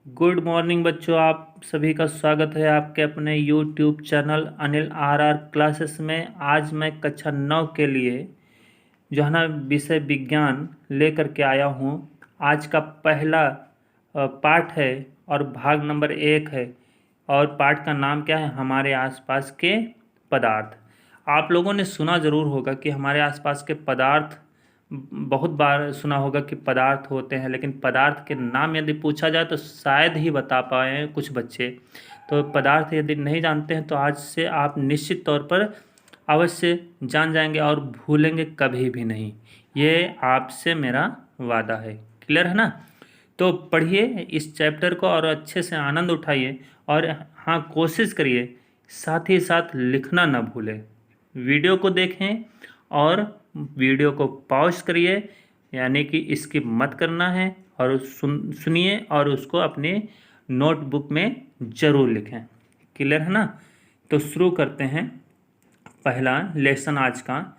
Good morning बच्चों, आप सभी का स्वागत है आपके अपने YouTube channel Anil R classes में। आज मैं कक्षा 9 के लिए जो है ना विषय विज्ञान लेकर के आया हूँ। आज का पहला पाठ है और भाग नंबर 1 है और पाठ का नाम क्या है? हमारे आसपास के पदार्थ। आप लोगों ने सुना ज़रूर होगा कि हमारे आसपास के पदार्थ, बहुत बार सुना होगा कि पदार्थ होते हैं, लेकिन पदार्थ के नाम यदि पूछा जाए तो शायद ही बता पाए कुछ बच्चे। तो पदार्थ यदि नहीं जानते हैं तो आज से आप निश्चित तौर पर अवश्य जान जाएंगे और भूलेंगे कभी भी नहीं। ये आपसे मेरा वादा है। क्लियर है ना? तो पढ़िए इस चैप्टर को और अच्छे से आनंद उठाइए। और हाँ, कोशिश करिए साथ ही साथ लिखना ना भूलें। वीडियो को देखें और वीडियो को पॉज करिए, यानी कि स्किप मत करना है, और सुनिए और उसको अपने नोटबुक में ज़रूर लिखें। क्लियर है ना? तो शुरू करते हैं पहला लेसन आज का।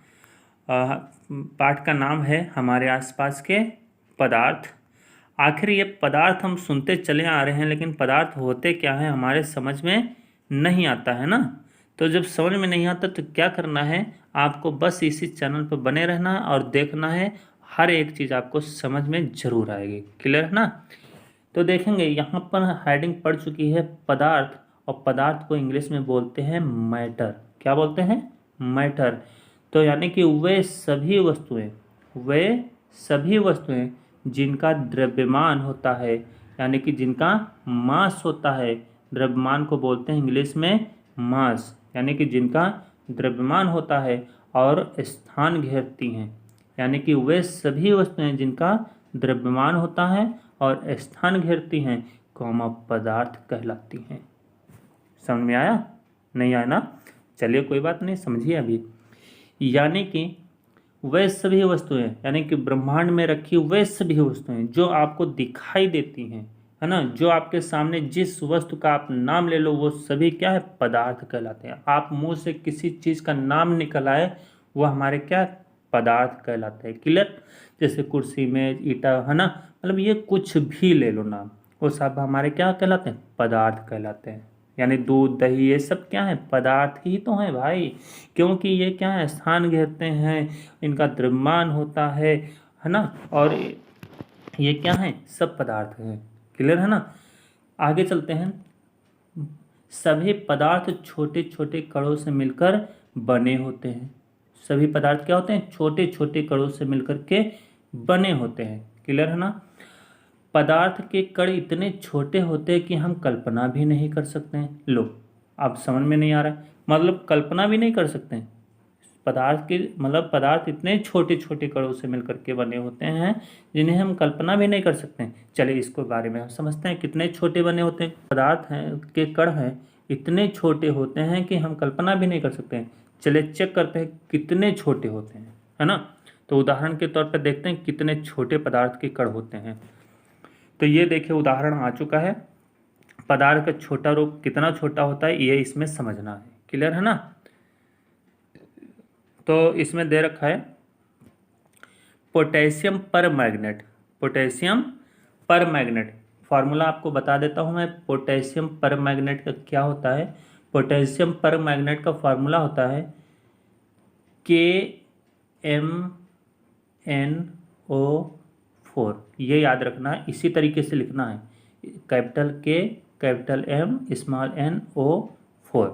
पाठ का नाम है हमारे आसपास के पदार्थ। आखिर ये पदार्थ हम सुनते चले आ रहे हैं, लेकिन पदार्थ होते क्या हैं हमारे समझ में नहीं आता है ना। तो जब समझ में नहीं आता तो क्या करना है, आपको बस इसी चैनल पर बने रहना है और देखना है, हर एक चीज़ आपको समझ में ज़रूर आएगी। क्लियर है ना? तो देखेंगे यहाँ पर हेडिंग पड़ चुकी है पदार्थ, और पदार्थ को इंग्लिश में बोलते हैं मैटर। क्या बोलते हैं? मैटर। तो यानी कि वे सभी वस्तुएं जिनका द्रव्यमान होता है, यानी कि जिनका मास होता है। द्रव्यमान को बोलते हैं इंग्लिश में मास, यानी कि जिनका द्रव्यमान होता है और स्थान घेरती हैं। यानी कि वे सभी वस्तुएं जिनका द्रव्यमान होता है और स्थान घेरती हैं, पदार्थ कहलाती हैं। समझ में आया? नहीं आया ना? चलिए कोई बात नहीं, समझिए अभी। यानी कि वे सभी वस्तुएं, यानी कि ब्रह्मांड में रखी वे सभी वस्तुएं जो आपको दिखाई देती हैं, है ना, जो आपके सामने जिस वस्तु का आप नाम ले लो वो सभी क्या है? पदार्थ कहलाते हैं। आप मुंह से किसी चीज़ का नाम निकल आए, वो हमारे क्या? पदार्थ कहलाते हैं। क्लियर? जैसे कुर्सी, मेज, ईटा, है ना, मतलब ये कुछ भी ले लो नाम, वो सब हमारे क्या कहलाते हैं? पदार्थ कहलाते हैं। यानी दूध, दही, ये सब क्या है? पदार्थ ही तो हैं भाई। क्योंकि ये क्या है? स्थान घेरते हैं, इनका द्रव्यमान होता है ना, और ये क्या है? सब पदार्थ हैं। क्लियर है ना? आगे चलते हैं। सभी पदार्थ छोटे छोटे कणों से मिलकर बने होते हैं। सभी पदार्थ क्या होते हैं? छोटे छोटे कणों से मिलकर के बने होते हैं। क्लियर है ना? पदार्थ के कण इतने छोटे होते हैं कि हम कल्पना भी नहीं कर सकते हैं। लो, अब समझ में नहीं आ रहा है, मतलब कल्पना भी नहीं कर सकते हैं पदार्थ के, मतलब पदार्थ इतने छोटे छोटे कणों से मिलकर के बने होते हैं जिन्हें हम कल्पना भी नहीं कर सकते हैं। चलिए इसको बारे में हम समझते हैं, कितने छोटे बने होते हैं पदार्थ हैं के कण हैं, इतने छोटे होते हैं कि हम कल्पना भी नहीं कर सकते हैं। चलिए चेक करते हैं कितने छोटे होते हैं, है ना। तो उदाहरण के तौर पर देखते हैं कितने छोटे पदार्थ के कण होते हैं। तो ये देखिए उदाहरण आ चुका है। पदार्थ का छोटा रूप कितना छोटा होता है ये इसमें समझना है। क्लियर है ना? तो इसमें दे रखा है पोटेशियम पर मैग्नेट। पोटेशियम पर मैग्नेट, फार्मूला आपको बता देता हूँ मैं। पोटेशियम पर मैग्नेट का क्या होता है? पोटेशियम पर मैग्नेट का फार्मूला होता है KMnO4। ये याद रखना है, इसी तरीके से लिखना है, capital K capital M small NO4।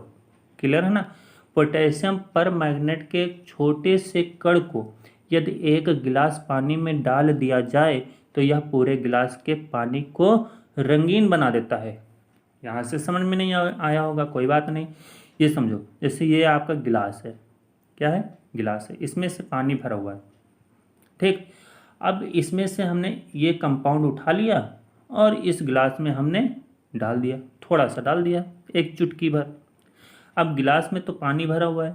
Clear है ना? पोटेशियम पर मैग्नेट के छोटे से कण को यदि एक गिलास पानी में डाल दिया जाए तो यह पूरे गिलास के पानी को रंगीन बना देता है। यहाँ से समझ में नहीं आया होगा, कोई बात नहीं। ये समझो, जैसे ये आपका गिलास है। क्या है? गिलास है, इसमें से पानी भरा हुआ है। ठीक, अब इसमें से हमने ये कंपाउंड उठा लिया और इस गिलास में हमने डाल दिया, थोड़ा सा डाल दिया, एक चुटकी भर। अब गिलास में तो पानी भरा हुआ है।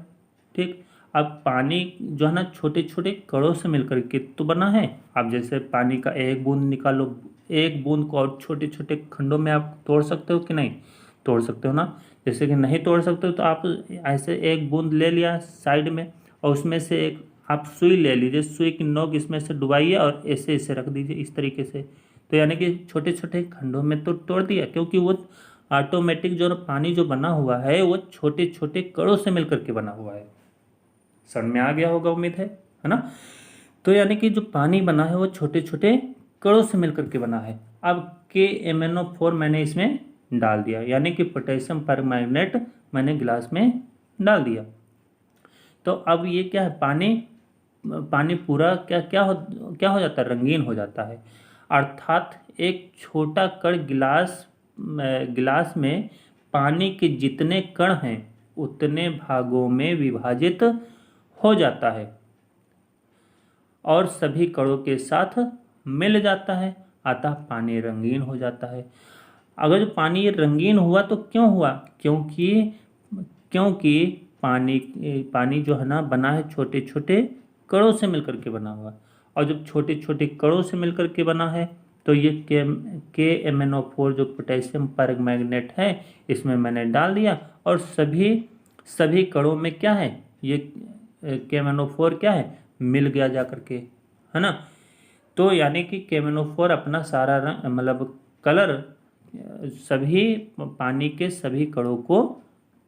ठीक, अब पानी जो है ना छोटे छोटे कणों से मिलकर के तो बना है। आप जैसे पानी का एक बूंद निकालो, एक बूंद को और छोटे छोटे खंडों में आप तोड़ सकते हो कि नहीं? तोड़ सकते हो ना। जैसे कि नहीं तोड़ सकते हो तो आप ऐसे एक बूंद ले लिया साइड में, और उसमें से एक आप सुई ले लीजिए, सुई की नोक इसमें से डुबाइए और ऐसे ऐसे रख दीजिए इस तरीके से। तो यानी कि छोटे छोटे खंडों में तो तोड़ दिया, क्योंकि वो ऑटोमेटिक जो पानी जो बना हुआ है वो छोटे छोटे कणों से मिलकर के बना हुआ है। समझ में आ गया होगा उम्मीद है ना। तो यानी कि जो पानी बना है वो छोटे छोटे कणों से मिलकर के बना है। अब KMnO4 मैंने इसमें डाल दिया, यानी कि पोटेशियम परमैंगनेट मैंने गिलास में डाल दिया। तो अब ये क्या है, पानी पानी पूरा क्या हो जाता है, रंगीन हो जाता है। अर्थात एक छोटा कण गिलास में पानी के जितने कण हैं उतने भागों में विभाजित हो जाता है और सभी कणों के साथ मिल जाता है, अतः पानी रंगीन हो जाता है। अगर जो पानी रंगीन हुआ तो क्यों हुआ, क्योंकि पानी जो है ना बना है छोटे छोटे कणों से मिलकर के बना हुआ, और जब छोटे छोटे कणों से मिलकर के बना है तो ये KMnO4 जो पोटेशियम परमैंगनेट है इसमें मैंने डाल दिया, और सभी कणों में क्या है, ये KMnO4 क्या है, मिल गया जा करके, है ना। तो यानी कि KMnO4 अपना सारा रंग मतलब कलर सभी पानी के सभी कणों को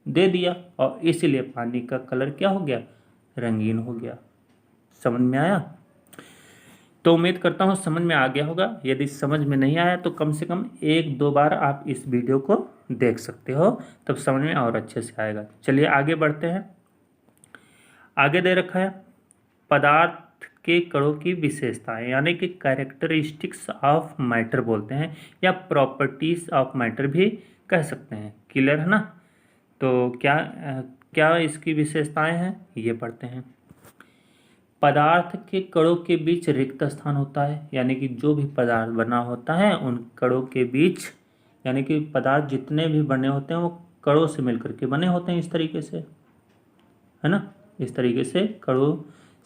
दे दिया, और इसलिए पानी का कलर क्या हो गया, रंगीन हो गया। समझ में आया। तो उम्मीद करता हूँ समझ में आ गया होगा। यदि समझ में नहीं आया तो कम से कम 1-2 बार आप इस वीडियो को देख सकते हो, तब समझ में और अच्छे से आएगा। चलिए आगे बढ़ते हैं। आगे दे रखा है पदार्थ के कणों की विशेषताएं, यानी कि कैरेक्टरिस्टिक्स ऑफ मैटर बोलते हैं, या प्रॉपर्टीज ऑफ मैटर भी कह सकते हैं। क्लियर है ना। तो क्या इसकी विशेषताएं हैं ये पढ़ते हैं। पदार्थ के कणों के बीच रिक्त स्थान होता है, यानी कि जो भी पदार्थ बना होता है उन कणों के बीच, यानी कि पदार्थ जितने भी बने होते हैं वो कणों से मिलकर के बने होते हैं, इस तरीके से, है ना। इस तरीके से कणों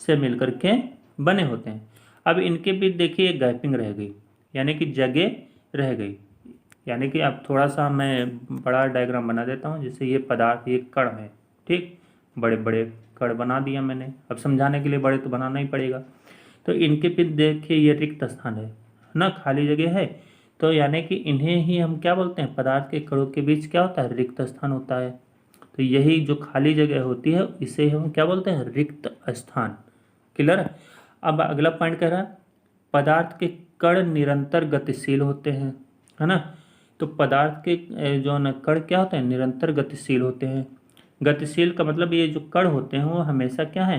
से मिलकर के बने होते हैं। अब इनके बीच देखिए गैपिंग रह गई, यानी कि जगह रह गई। यानी कि अब थोड़ा सा मैं बड़ा डायग्राम बना देता हूँ, जैसे ये पदार्थ ये कण है, ठीक, बड़े बड़े कण बना दिया मैंने। अब समझाने के लिए बड़े तो बनाना ही पड़ेगा। तो इनके बीच देखिए ये रिक्त स्थान है ना, खाली जगह है। तो यानी कि इन्हें ही हम क्या बोलते हैं, पदार्थ के कणों के बीच क्या होता है, रिक्त स्थान होता है। तो यही जो खाली जगह होती है इसे हम क्या बोलते हैं, रिक्त स्थान। क्लियर है। अब अगला पॉइंट कह रहा है पदार्थ के कण निरंतर गतिशील होते हैं, है ना। तो पदार्थ के जो न कण क्या होते हैं, निरंतर गतिशील होते हैं। गतिशील का मतलब ये जो कण होते हैं वो हमेशा क्या है,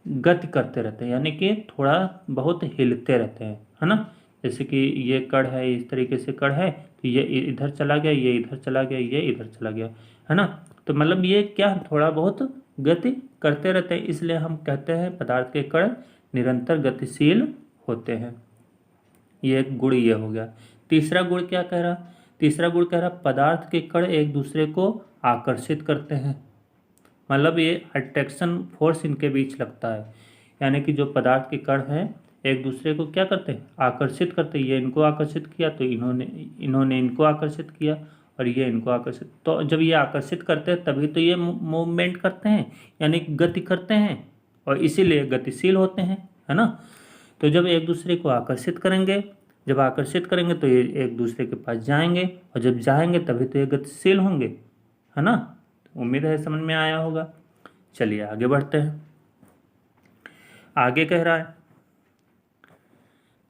गति करते रहते हैं, यानी कि थोड़ा बहुत हिलते रहते हैं, है ना। जैसे कि ये कण है, इस तरीके से कण है, तो ये इधर चला गया, ये इधर चला गया, ये इधर चला गया, है ना। तो मतलब ये क्या थोड़ा बहुत गति करते रहते हैं, इसलिए हम कहते हैं पदार्थ के कण निरंतर गतिशील होते हैं। ये एक गुण ये हो गया। तीसरा गुण क्या कह रहा, तीसरा गुण कह रहा पदार्थ के कण एक दूसरे को आकर्षित करते हैं, मतलब ये अट्रैक्शन फोर्स इनके बीच लगता है। यानी कि जो पदार्थ के कण हैं एक दूसरे को क्या करते हैं, आकर्षित करते हैं। ये इनको आकर्षित किया तो इन्होंने इनको आकर्षित किया, और ये इनको आकर्षित, तो जब ये आकर्षित करते हैं तभी तो ये मूवमेंट करते हैं, यानी गति करते हैं, और इसीलिए गतिशील होते हैं, है ना। तो जब एक दूसरे को आकर्षित करेंगे, जब आकर्षित करेंगे तो ये एक दूसरे के पास जाएंगे, और जब जाएंगे तभी तो ये गतिशील होंगे, है ना। उम्मीद है समझ में आया होगा। चलिए आगे बढ़ते हैं। आगे कह रहा है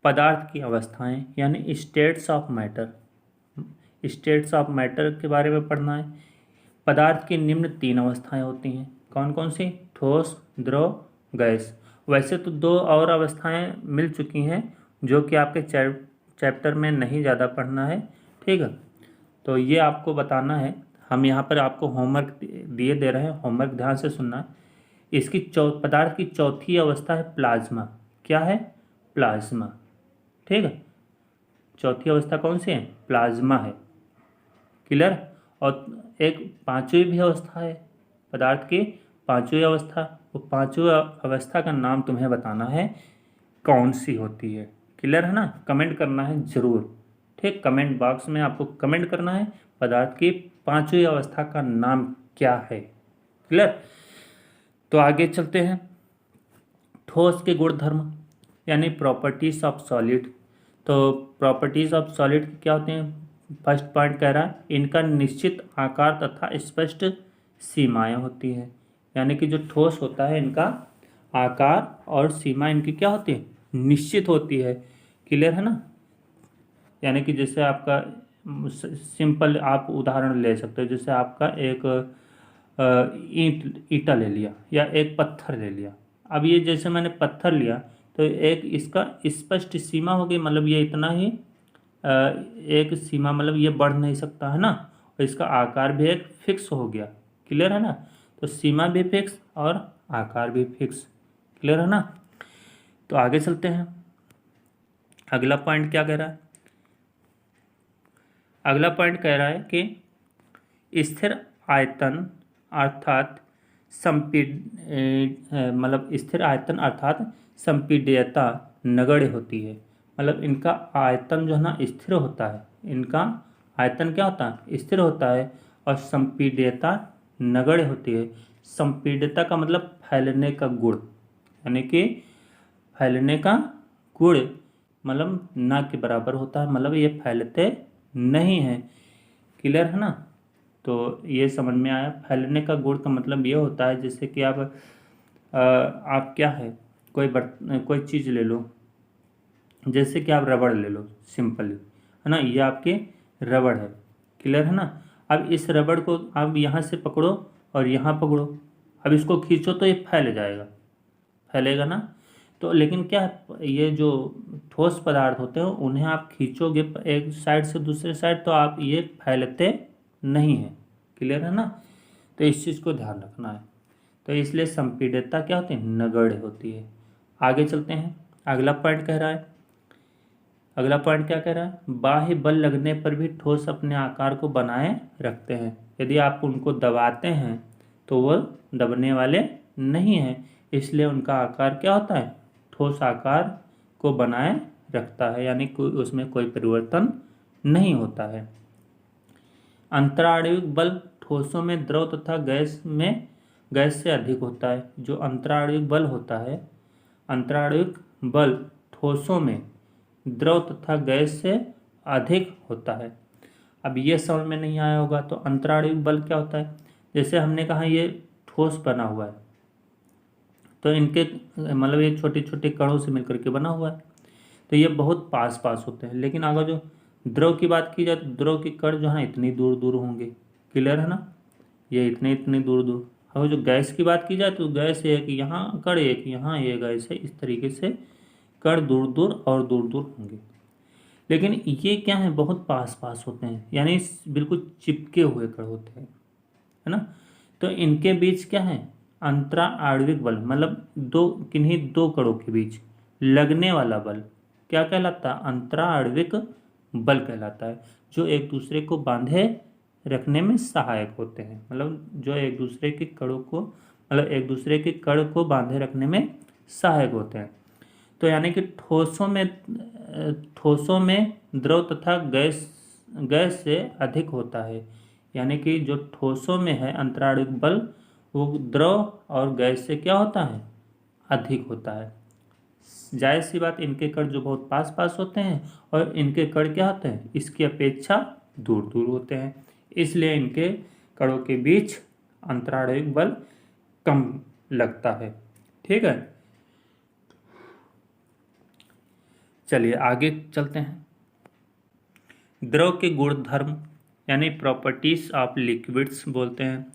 पदार्थ की अवस्थाएं, यानी states of matter. States of matter के बारे में पढ़ना है। पदार्थ की निम्न 3 अवस्थाएं होती हैं, कौन कौन सी, ठोस, द्रव, गैस। वैसे तो 2 और अवस्थाएं मिल चुकी हैं जो कि आपके चैप्टर में नहीं ज़्यादा पढ़ना है, ठीक है। तो ये आपको बताना है, हम यहाँ पर आपको होमवर्क दे रहे हैं, होमवर्क ध्यान से सुनना। इसकी पदार्थ की चौथी अवस्था है प्लाज्मा। क्या है, प्लाज्मा, ठीक है। चौथी अवस्था कौन सी है, प्लाज्मा है। क्लियर। और एक 5वीं भी अवस्था है पदार्थ की, 5वीं अवस्था। वो 5वीं अवस्था का नाम तुम्हें बताना है कौन सी होती है। क्लियर है ना, कमेंट करना है ज़रूर, ठीक। कमेंट बॉक्स में आपको कमेंट करना है पदार्थ की 5वीं अवस्था का नाम क्या है। क्लियर। तो आगे चलते हैं। ठोस के गुणधर्म, यानी प्रॉपर्टीज ऑफ सॉलिड। तो प्रॉपर्टीज ऑफ सॉलिड क्या होते हैं? फर्स्ट पॉइंट कह रहा है इनका निश्चित आकार तथा स्पष्ट सीमाएं होती हैं। यानी कि जो ठोस होता है इनका आकार और सीमा इनकी क्या होती है? निश्चित होती है। क्लियर है ना? यानी कि जैसे आपका सिंपल आप उदाहरण ले सकते हो, जैसे आपका एक ईंटा ले लिया या एक पत्थर ले लिया। अब ये जैसे मैंने पत्थर लिया तो एक इसका स्पष्ट सीमा हो गई, मतलब ये इतना ही एक सीमा, मतलब ये बढ़ नहीं सकता है ना, और इसका आकार भी एक फिक्स हो गया। क्लियर है ना? तो सीमा भी फिक्स और आकार भी फिक्स। क्लियर है ना? तो आगे चलते हैं। अगला पॉइंट क्या कह रहा है? अगला पॉइंट कह रहा है कि स्थिर आयतन अर्थात मतलब स्थिर आयतन अर्थात संपीड्यता नगण्य होती है। मतलब इनका आयतन जो है ना स्थिर होता है, इनका आयतन क्या होता है? स्थिर होता है, और संपीड्यता नगण्य होती है। संपीड्यता का मतलब फैलने का गुण, यानी कि फैलने का गुण मतलब ना के बराबर होता है, मतलब ये फैलते नहीं है। क्लियर है ना? तो ये समझ में आया। फैलने का गुण का मतलब ये होता है जैसे कि आप क्या है, कोई चीज़ ले लो, जैसे कि आप रबड़ ले लो सिंपली, है ना, ये आपके रबड़ है। क्लियर है ना? अब इस रबड़ को आप यहाँ से पकड़ो और यहाँ पकड़ो, अब इसको खींचो तो ये फैल जाएगा, फैलेगा ना? तो लेकिन क्या है, ये जो ठोस पदार्थ होते हैं उन्हें आप खींचोगे एक साइड से दूसरे साइड तो आप ये फैलते नहीं हैं। क्लियर है ना? तो इस चीज़ को ध्यान रखना है। तो इसलिए संपीड्यता क्या होती है? नगण्य होती है। आगे चलते हैं। अगला पॉइंट कह रहा है, अगला पॉइंट क्या कह रहा है? बाह्य बल लगने पर भी ठोस अपने आकार को बनाए रखते हैं। यदि आप उनको दबाते हैं तो वो दबने वाले नहीं हैं, इसलिए उनका आकार क्या होता है? ठोस आकार को बनाए रखता है, यानी उसमें कोई परिवर्तन नहीं होता है। अंतराणविक बल ठोसों में द्रव तथा गैस से अधिक होता है। जो अंतराणविक बल होता है, अंतराणविक बल ठोसों में द्रव तथा गैस से अधिक होता है। अब ये समझ में नहीं आया होगा, तो अंतराणविक बल क्या होता है? जैसे हमने कहा ये ठोस बना हुआ है, तो इनके मतलब ये छोटे छोटे कणों से मिलकर के बना हुआ है, तो ये बहुत पास पास होते हैं। लेकिन अगर जो द्रव की बात की जाए तो द्रव के कण जो है इतनी दूर दूर होंगे। क्लियर है ना? ये इतने इतने दूर दूर। और जो गैस की बात की जाए तो गैस एक यहाँ कण, एक यहाँ, ये गैस है, इस तरीके से कण दूर दूर और दूर दूर होंगे। लेकिन ये क्या है? बहुत पास पास होते हैं, यानी बिल्कुल चिपके हुए कण होते हैं, है ना? तो इनके बीच क्या है? अंतरा आणविक बल, मतलब किन्हीं दो कणों के बीच लगने वाला बल क्या कहलाता है? अंतरा आणविक बल कहलाता है, जो एक दूसरे को बांधे रखने में सहायक होते हैं। मतलब जो एक दूसरे के कणों को, मतलब एक दूसरे के कण को बांधे रखने में सहायक होते हैं। तो यानी कि ठोसों में द्रव तथा गैस से अधिक होता है। यानी कि जो ठोसों में है अंतराणविक बल, वो द्रव और गैस से क्या होता है? अधिक होता है। जाहिर सी बात, इनके कण जो बहुत पास पास होते हैं और इनके कण क्या होते हैं? इसकी अपेक्षा दूर दूर होते हैं, इसलिए इनके कणों के बीच अंतराणविक बल कम लगता है। ठीक है, चलिए आगे चलते हैं। द्रव के गुणधर्म यानी प्रॉपर्टीज ऑफ लिक्विड्स बोलते हैं।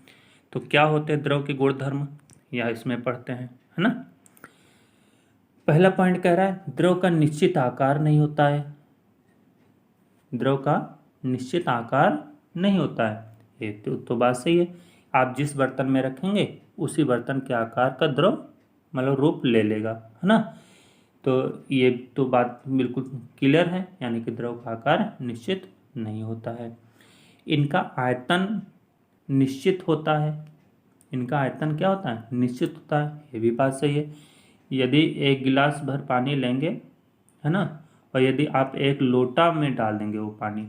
तो क्या होते हैं द्रव के गुणधर्म, या इसमें पढ़ते हैं, है ना? पहला पॉइंट कह रहा है द्रव का निश्चित आकार नहीं होता है। द्रव का निश्चित आकार नहीं होता है, ये तो बात सही है। आप जिस बर्तन में रखेंगे उसी बर्तन के आकार का द्रव मतलब रूप ले लेगा, है ना? तो ये तो बात बिल्कुल क्लियर है, यानी कि द्रव का आकार निश्चित नहीं होता है। इनका आयतन निश्चित होता है। इनका आयतन क्या होता है? निश्चित होता है, ये भी बात सही है। यदि एक गिलास भर पानी लेंगे, है ना, और यदि आप एक लोटा में डाल देंगे वो पानी,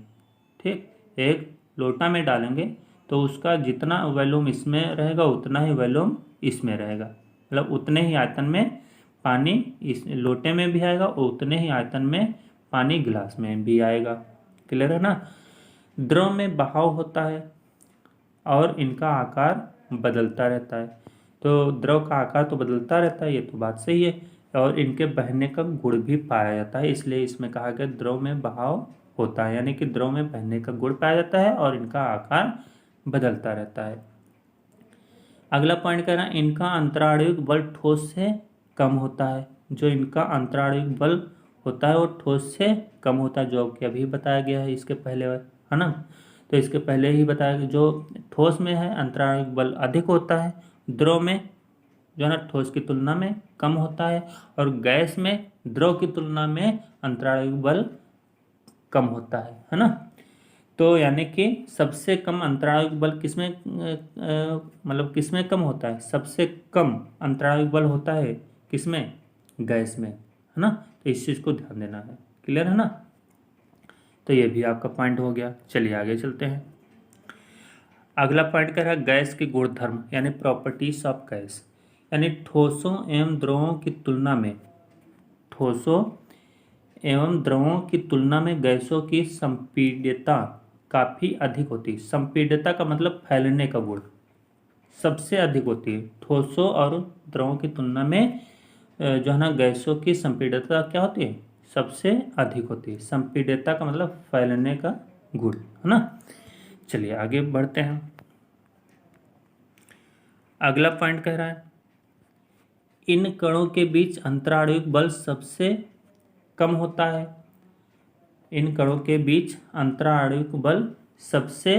ठीक, एक लोटा में डालेंगे तो उसका जितना वॉल्यूम इसमें रहेगा उतना ही वॉल्यूम इसमें रहेगा, मतलब उतने ही आयतन में पानी इस लोटे में भी आएगा और उतने ही आयतन में पानी गिलास में भी आएगा। क्लियर है ना। द्रव में बहाव होता है और इनका आकार बदलता रहता है। तो द्रव का आकार तो बदलता रहता है, ये तो बात सही है, और इनके बहने का गुण भी पाया जाता है, इसलिए इसमें कहा गया द्रव में बहाव होता है, यानी कि द्रव में बहने का गुण पाया जाता है और इनका आकार बदलता रहता है। अगला पॉइंट कह रहा है इनका अंतराणविक बल ठोस से कम होता है। जो इनका अंतराणविक बल होता है वो ठोस से कम होता है, जो कि अभी बताया गया है इसके पहले, है ना। तो इसके पहले ही बताया कि जो ठोस में है अंतराणविक बल अधिक होता है, द्रव में जो है ना ठोस की तुलना में कम होता है, और गैस में द्रव की तुलना में अंतराणविक बल कम होता है ना। तो यानी कि सबसे कम अंतराणविक बल किसमें मतलब किसमें कम होता है, सबसे कम अंतराणविक बल होता है किसमें, गैस में, है ना। तो इस चीज़ को ध्यान देना है। क्लियर है ना। तो ये भी आपका पॉइंट हो गया। चलिए आगे चलते हैं। अगला पॉइंट कह रहा है गैस के गुणधर्म यानी प्रॉपर्टीज ऑफ गैस, यानी ठोसों एवं द्रवों की तुलना में, ठोसों एवं द्रवों की तुलना में गैसों की संपीड्यता काफ़ी अधिक होती है। संपीड्यता का मतलब फैलने का गुण सबसे अधिक होती है। ठोसों और द्रवों की तुलना में जो है ना गैसों की संपीड्यता क्या होती है, सबसे अधिक होती है। संपीड्यता का मतलब फैलने का गुण, है ना। चलिए आगे बढ़ते हैं। अगला पॉइंट कह रहा है इन कणों के बीच अंतराणविक बल सबसे कम होता है। इन कणों के बीच अंतराणविक बल सबसे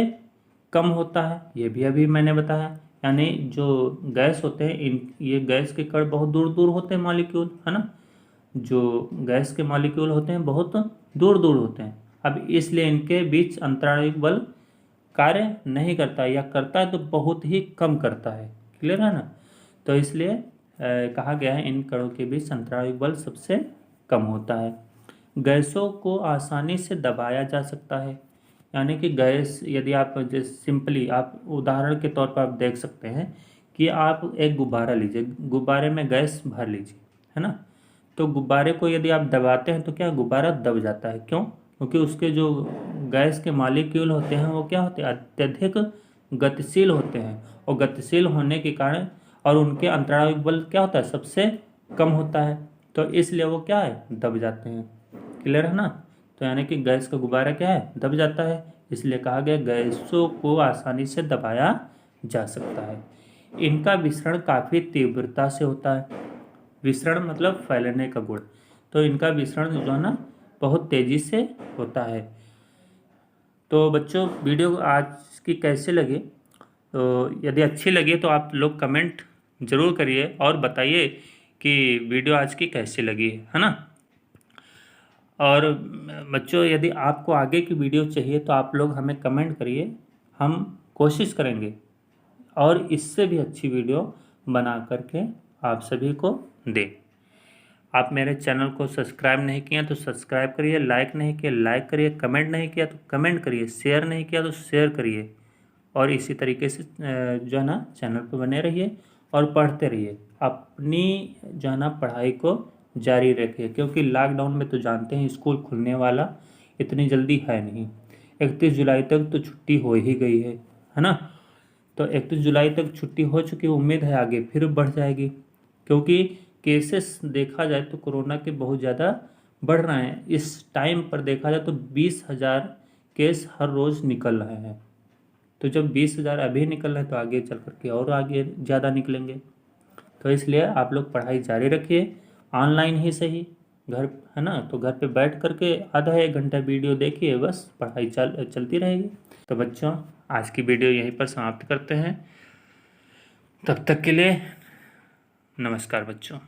कम होता है, ये भी अभी मैंने बताया। यानी जो गैस होते हैं इन ये गैस के कण बहुत दूर दूर होते हैं मॉलिक्यूल, है ना। जो गैस के मॉलिक्यूल होते हैं बहुत दूर दूर होते हैं। अब इसलिए इनके बीच अंतराणविक बल कार्य नहीं करता, या करता है तो बहुत ही कम करता है। क्लियर है ना। तो इसलिए कहा गया है इन कणों के बीच अंतराणविक बल सबसे कम होता है। गैसों को आसानी से दबाया जा सकता है, यानी कि गैस यदि आप जैसे सिंपली आप उदाहरण के तौर पर आप देख सकते हैं कि आप एक गुब्बारा लीजिए, गुब्बारे में गैस भर लीजिए, है ना। तो गुब्बारे को यदि आप दबाते हैं तो क्या गुब्बारा दब जाता है, क्यों, क्योंकि उसके जो गैस के मॉलिक्यूल होते हैं वो क्या होते हैं, अत्यधिक गतिशील होते हैं, और गतिशील होने के कारण और उनके अंतराणविक बल क्या होता है सबसे कम होता है, तो इसलिए वो क्या है दब जाते हैं। क्लियर है ना। तो यानी कि गैस का गुब्बारा क्या है दब जाता है, इसलिए कहा गया गैसों को आसानी से दबाया जा सकता है। इनका विसरण काफ़ी तीव्रता से होता है। विसरण मतलब फैलने का गुण, तो इनका विसरण जो है ना बहुत तेज़ी से होता है। तो बच्चों वीडियो आज की कैसे लगी, तो यदि अच्छी लगी तो आप लोग कमेंट ज़रूर करिए और बताइए कि वीडियो आज की कैसी लगी, है ना। और बच्चों यदि आपको आगे की वीडियो चाहिए तो आप लोग हमें कमेंट करिए, हम कोशिश करेंगे और इससे भी अच्छी वीडियो बना करके आप सभी को दें। आप मेरे चैनल को सब्सक्राइब नहीं किया तो सब्सक्राइब करिए, लाइक नहीं किया लाइक करिए, कमेंट नहीं किया तो कमेंट करिए, शेयर नहीं किया तो शेयर करिए, और इसी तरीके से जो है ना चैनल पर बने रहिए और पढ़ते रहिए। अपनी जो है ना पढ़ाई को जारी रखिए, क्योंकि लॉकडाउन में तो जानते हैं स्कूल खुलने वाला इतनी जल्दी है नहीं। 31 जुलाई तक तो छुट्टी हो ही गई है ना। तो 31 जुलाई तक छुट्टी हो चुकी, उम्मीद है आगे फिर बढ़ जाएगी, क्योंकि केसेस देखा जाए तो कोरोना के बहुत ज़्यादा बढ़ रहे हैं। इस टाइम पर देखा जाए तो 20,000 केस हर रोज़ निकल रहे हैं। तो जब 20,000 अभी निकल रहे हैं तो आगे चल करके और आगे ज़्यादा निकलेंगे। तो इसलिए आप लोग पढ़ाई जारी रखिए, ऑनलाइन ही सही, घर है ना, तो घर पे बैठ करके आधा एक घंटा वीडियो देखिए, बस पढ़ाई चलती रहेगी। तो बच्चों आज की वीडियो यहीं पर समाप्त करते हैं। तब तक के लिए नमस्कार बच्चों।